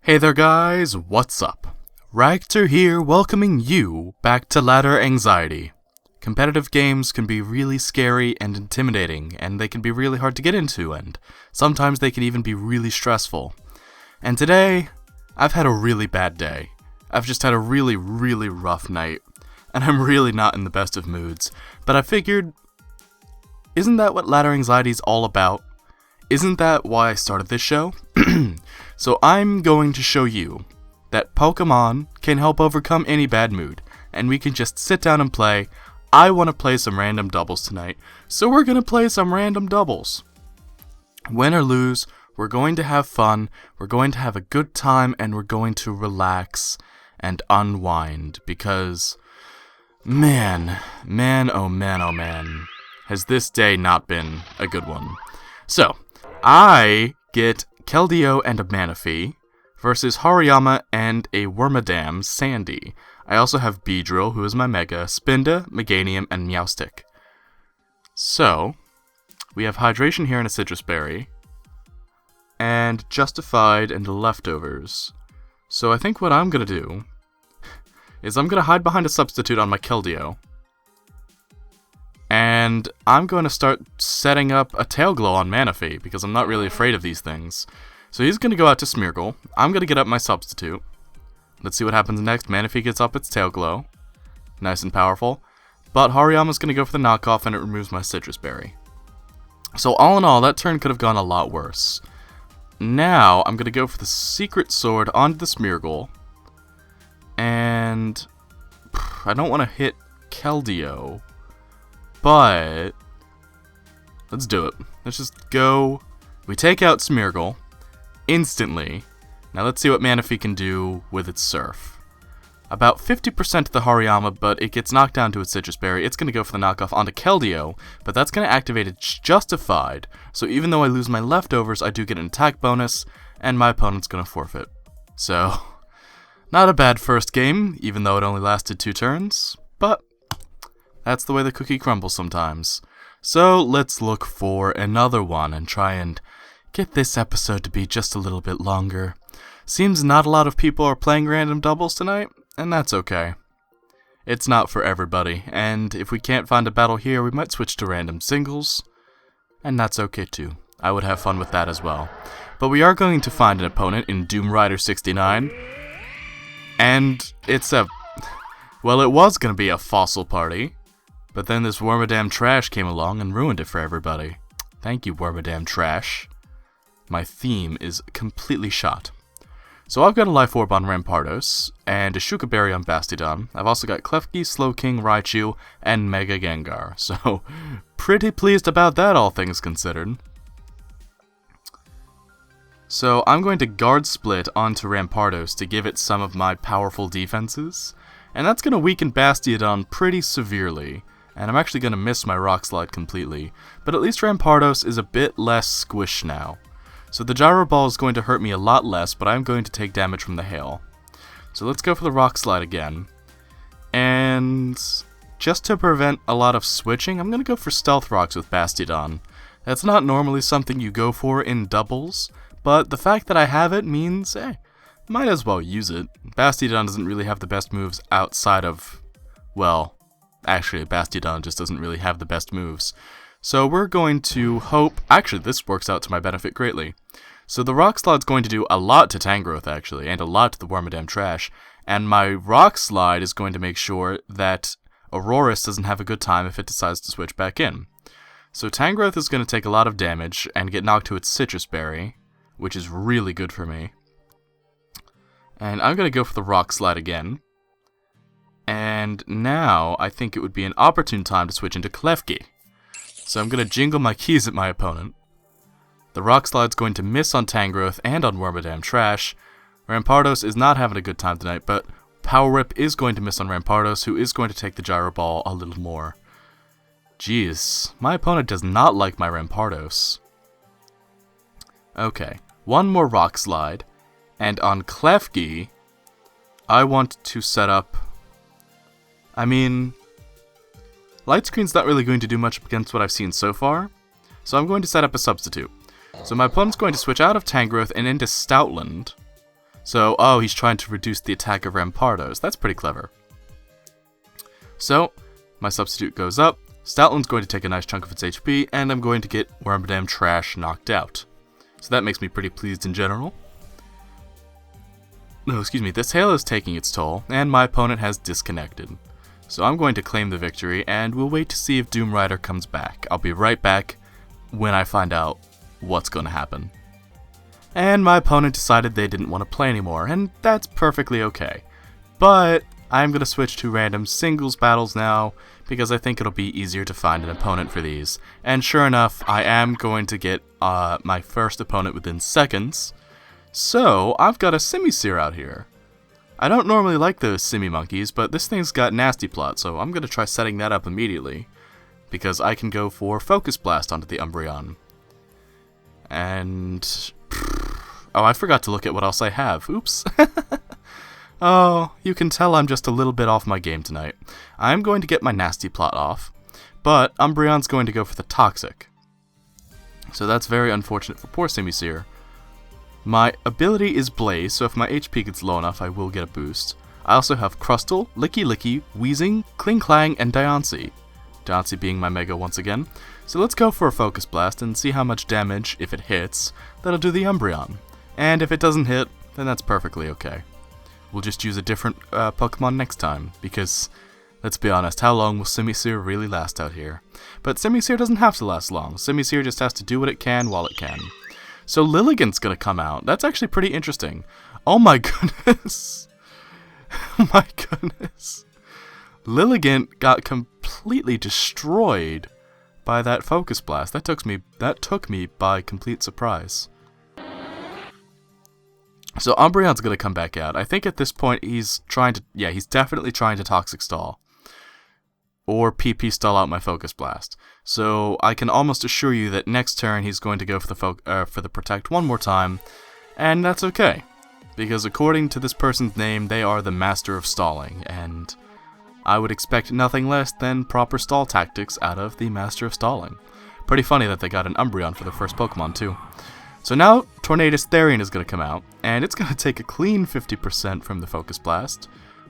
Hey there guys, what's up? Ragtter here, welcoming you back to Ladder Anxiety. Competitive games can be really scary and intimidating, and they can be really hard to get into, and sometimes they can even be really stressful. And today, I've had a really bad day. I've just had a really rough night, and I'm really not in the best of moods. But I figured, isn't that what Ladder Anxiety's all about? Isn't that why I started this show? So I'm going to show you that Pokémon can help overcome any bad mood, and we can just sit down and play. I want to play some random doubles tonight, so we're going to play some random doubles. Win or lose, we're going to have fun, we're going to have a good time, and we're going to relax and unwind, because man, oh man, has this day not been a good one. So, I get Keldeo and a Manaphy versus Hariyama and a Wormadam Sandy. I also have Beedrill, who is my Mega, Spinda, Meganium, and Meowstic. So, we have Hydration here and a Citrus Berry, and Justified and Leftovers. So I think what I'm going to do is I'm going to hide behind a substitute on my Keldeo, and I'm going to start setting up a Tail Glow on Manaphy, because I'm not really afraid of these things. So he's going to go out to Smeargle. I'm going to get up my substitute. Let's see what happens next. Manaphy gets up its Tail Glow. Nice and powerful. But Hariyama's going to go for the knockoff, and it removes my Citrus Berry. So all in all, that turn could have gone a lot worse. Now, I'm going to go for the Secret Sword onto the Smeargle. And I don't want to hit Keldeo, but let's do it. Let's just go. We take out Smeargle instantly. Now let's see what Manaphy can do with its Surf. About 50% to the Hariyama, but it gets knocked down to its Citrus Berry. It's going to go for the knockoff onto Keldeo, but that's going to activate its Justified. So even though I lose my Leftovers, I do get an attack bonus, and my opponent's going to forfeit. So, not a bad first game, even though it only lasted 2 turns, but that's the way the cookie crumbles sometimes. So let's look for another one and try and get this episode to be just a little bit longer. Seems not a lot of people are playing random doubles tonight, and that's okay. It's not for everybody, and if we can't find a battle here, we might switch to random singles, and that's okay too. I would have fun with that as well. But we are going to find an opponent in Doom Rider 69, and it's well, it was going to be a fossil party, but then this Wormadam Trash came along and ruined it for everybody. Thank you, Wormadam Trash. My theme is completely shot. So I've got a Life Orb on Rampardos, and a Shuka Berry on Bastiodon. I've also got Klefki, Slowking, Raichu, and Mega Gengar. So, pretty pleased about that, all things considered. So I'm going to Guard Split onto Rampardos to give it some of my powerful defenses, and that's going to weaken Bastiodon pretty severely. And I'm actually going to miss my Rock Slide completely, but at least Rampardos is a bit less squish now. So the Gyro Ball is going to hurt me a lot less, but I'm going to take damage from the Hail. So let's go for the Rock Slide again. And just to prevent a lot of switching, I'm going to go for Stealth Rocks with Bastiodon. That's not normally something you go for in doubles, but the fact that I have it means, might as well use it. Bastiodon doesn't really have the best moves outside of, well, actually, Bastiodon just doesn't really have the best moves. So we're going to hope. Actually, this works out to my benefit greatly. So the Rock Slide's going to do a lot to Tangrowth, actually, and a lot to the Wormadam Trash. And my Rock Slide is going to make sure that Aurorus doesn't have a good time if it decides to switch back in. So Tangrowth is going to take a lot of damage and get knocked to its Citrus Berry, which is really good for me. And I'm going to go for the Rock Slide again. And now, I think it would be an opportune time to switch into Klefki. So I'm going to jingle my keys at my opponent. The Rock Slide's going to miss on Tangrowth and on Wormadam Trash. Rampardos is not having a good time tonight, but Power Whip is going to miss on Rampardos, who is going to take the Gyro Ball a little more. Jeez, my opponent does not like my Rampardos. Okay, one more Rock Slide, and on Klefki, I want to set up. Light Screen's not really going to do much against what I've seen so far, so I'm going to set up a substitute. So my opponent's going to switch out of Tangrowth and into Stoutland, So, oh, he's trying to reduce the attack of Rampardos. That's pretty clever. So, my substitute goes up, Stoutland's going to take a nice chunk of its HP, and I'm going to get Wormadam Trash knocked out. So that makes me pretty pleased in general. No, excuse me, this hail is taking its toll, and my opponent has disconnected. So I'm going to claim the victory, and we'll wait to see if Doom Rider comes back. I'll be right back when I find out what's going to happen. And my opponent decided they didn't want to play anymore, and that's perfectly okay. But I'm going to switch to random singles battles now, because I think it'll be easier to find an opponent for these. And sure enough, I am going to get my first opponent within seconds. So, I've got a Simisear out here. I don't normally like those Simi monkeys, but this thing's got Nasty Plot, so I'm going to try setting that up immediately. Because I can go for Focus Blast onto the Umbreon. And... oh, I forgot to look at what else I have. Oops. Oh, you can tell I'm just a little bit off my game tonight. I'm going to get my Nasty Plot off, but Umbreon's going to go for the Toxic. So that's very unfortunate for poor Simisear. My ability is Blaze, so if my HP gets low enough, I will get a boost. I also have Crustle, Licky Licky, Weezing, Kling Klang, and Diancie. Diancie being my Mega once again. So let's go for a Focus Blast and see how much damage, if it hits, that'll do the Umbreon. And if it doesn't hit, then that's perfectly okay. We'll just use a different Pokemon next time, because, let's be honest, how long will Simisear really last out here? But Simisear doesn't have to last long. Simisear just has to do what it can while it can. So Lilligant's gonna come out. That's actually pretty interesting. Oh my goodness. Oh my goodness. Lilligant got completely destroyed by that Focus Blast. That took me by complete surprise. So Umbreon's gonna come back out. I think at this point he's definitely trying to Toxic Stall. Or PP stall out my Focus Blast. So I can almost assure you that next turn he's going to go for the Protect one more time, and that's okay. Because according to this person's name, they are the Master of Stalling, and I would expect nothing less than proper stall tactics out of the Master of Stalling. Pretty funny that they got an Umbreon for their first Pokemon too. So now Tornadus Therian is going to come out, and it's going to take a clean 50% from the Focus Blast.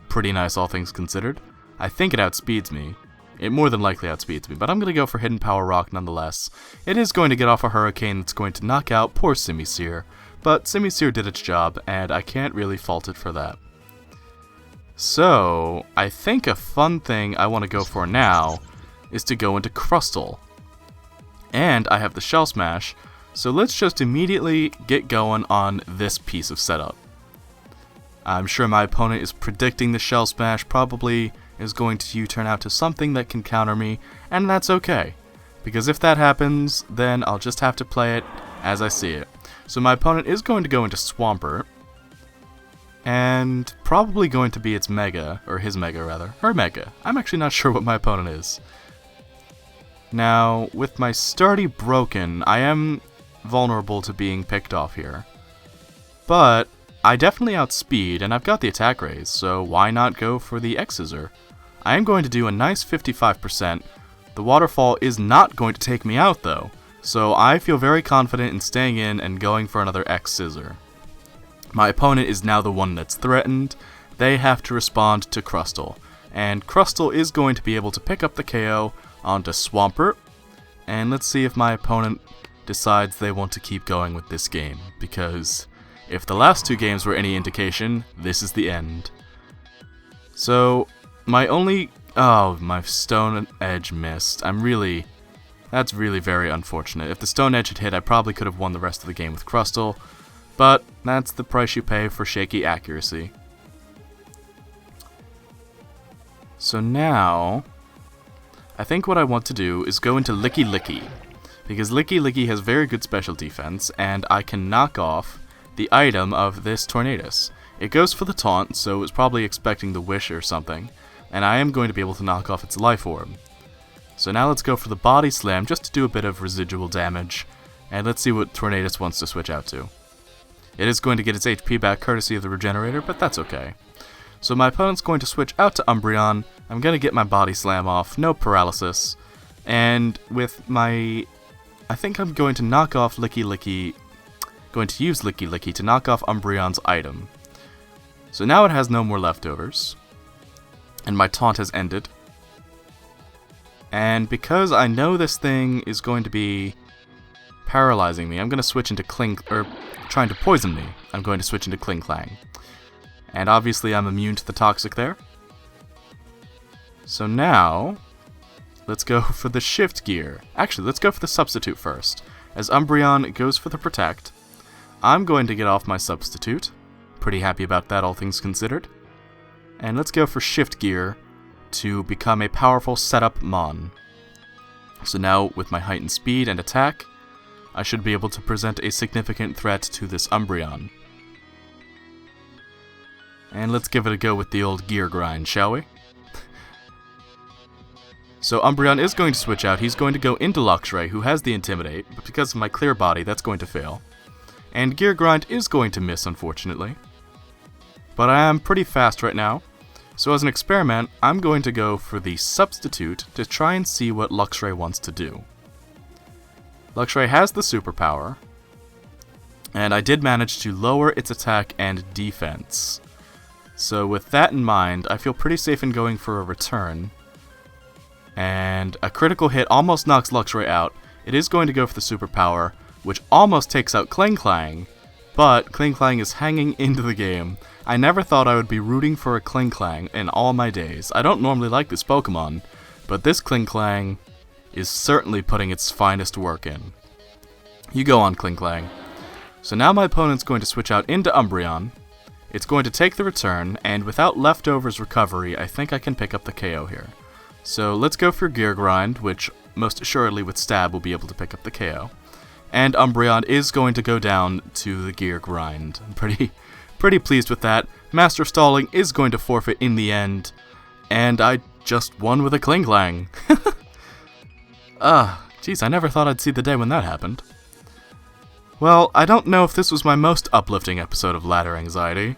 Pretty nice all things considered. I think it outspeeds me. It more than likely outspeeds me, but I'm going to go for Hidden Power Rock nonetheless. It is going to get off a Hurricane that's going to knock out poor Simisear, but Simisear did its job, and I can't really fault it for that. So, I think a fun thing I want to go for now is to go into Crustle. And I have the Shell Smash, so let's just immediately get going on this piece of setup. I'm sure my opponent is predicting the Shell Smash probably is going to turn out to something that can counter me, and that's okay. Because if that happens, then I'll just have to play it as I see it. So my opponent is going to go into Swampert, and probably going to be its Mega, or his Mega rather, her Mega. I'm actually not sure what my opponent is. Now, with my Sturdy broken, I am vulnerable to being picked off here. But I definitely outspeed, and I've got the attack raise, so why not go for the X-Scissor? I am going to do a nice 55%. The waterfall is not going to take me out, though, so I feel very confident in staying in and going for another X-Scissor. My opponent is now the one that's threatened. They have to respond to Crustle, and Crustle is going to be able to pick up the KO onto Swampert, and let's see if my opponent decides they want to keep going with this game, because if the last two games were any indication, this is the end. So, my Stone Edge missed. That's really very unfortunate. If the Stone Edge had hit, I probably could have won the rest of the game with Crustle, but that's the price you pay for shaky accuracy. So now, I think what I want to do is go into Licky Licky, because Licky Licky has very good special defense, and I can knock off the item of this Tornadus. It goes for the taunt, so it's probably expecting the wish or something, and I am going to be able to knock off its life orb. So now let's go for the body slam just to do a bit of residual damage, and let's see what Tornadus wants to switch out to. It is going to get its HP back courtesy of the regenerator, but that's okay. So my opponent's going to switch out to Umbreon. I'm going to get my body slam off, no paralysis, and with my... I think I'm going to knock off Licky Licky, going to use Licky Licky to knock off Umbreon's item. So now it has no more leftovers. And my taunt has ended. And because I know this thing is going to be paralyzing me, I'm going to switch into trying to poison me. I'm going to switch into Kling Klang. And obviously I'm immune to the toxic there. So now, let's go for the shift gear. Actually, let's go for the substitute first. As Umbreon goes for the protect, I'm going to get off my substitute. Pretty happy about that, all things considered. And let's go for shift gear to become a powerful setup Mon. So now, with my heightened speed and attack, I should be able to present a significant threat to this Umbreon. And let's give it a go with the old gear grind, shall we? So Umbreon is going to switch out. He's going to go into Luxray, who has the Intimidate, but because of my clear body, that's going to fail. And Gear Grind is going to miss, unfortunately. But I am pretty fast right now. So as an experiment, I'm going to go for the Substitute to try and see what Luxray wants to do. Luxray has the superpower, and I did manage to lower its attack and defense. So with that in mind, I feel pretty safe in going for a return. And a critical hit almost knocks Luxray out. It is going to go for the superpower, which almost takes out Kling Klang, but Kling Klang is hanging into the game. I never thought I would be rooting for a Kling Klang in all my days. I don't normally like this Pokemon, but this Kling Klang is certainly putting its finest work in. You go on, Kling Klang. So now my opponent's going to switch out into Umbreon. It's going to take the return, and without leftovers recovery, I think I can pick up the KO here. So let's go for Gear Grind, which most assuredly with Stab will be able to pick up the KO. And Umbreon is going to go down to the Gear Grind. I'm pretty pleased with that. Master Stalling is going to forfeit in the end, and I just won with a Kling Klang. Geez, I never thought I'd see the day when that happened. Well, I don't know if this was my most uplifting episode of Ladder Anxiety,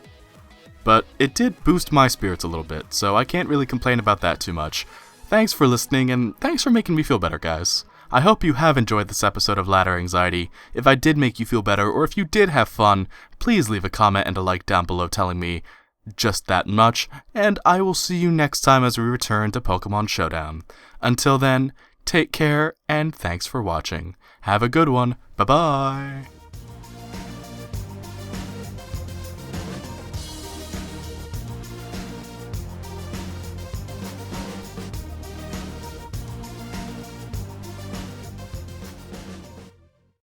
but it did boost my spirits a little bit, so I can't really complain about that too much. Thanks for listening, and thanks for making me feel better, guys. I hope you have enjoyed this episode of Ladder Anxiety. If I did make you feel better, or if you did have fun, please leave a comment and a like down below telling me just that much, and I will see you next time as we return to Pokémon Showdown. Until then, take care, and thanks for watching. Have a good one. Bye-bye!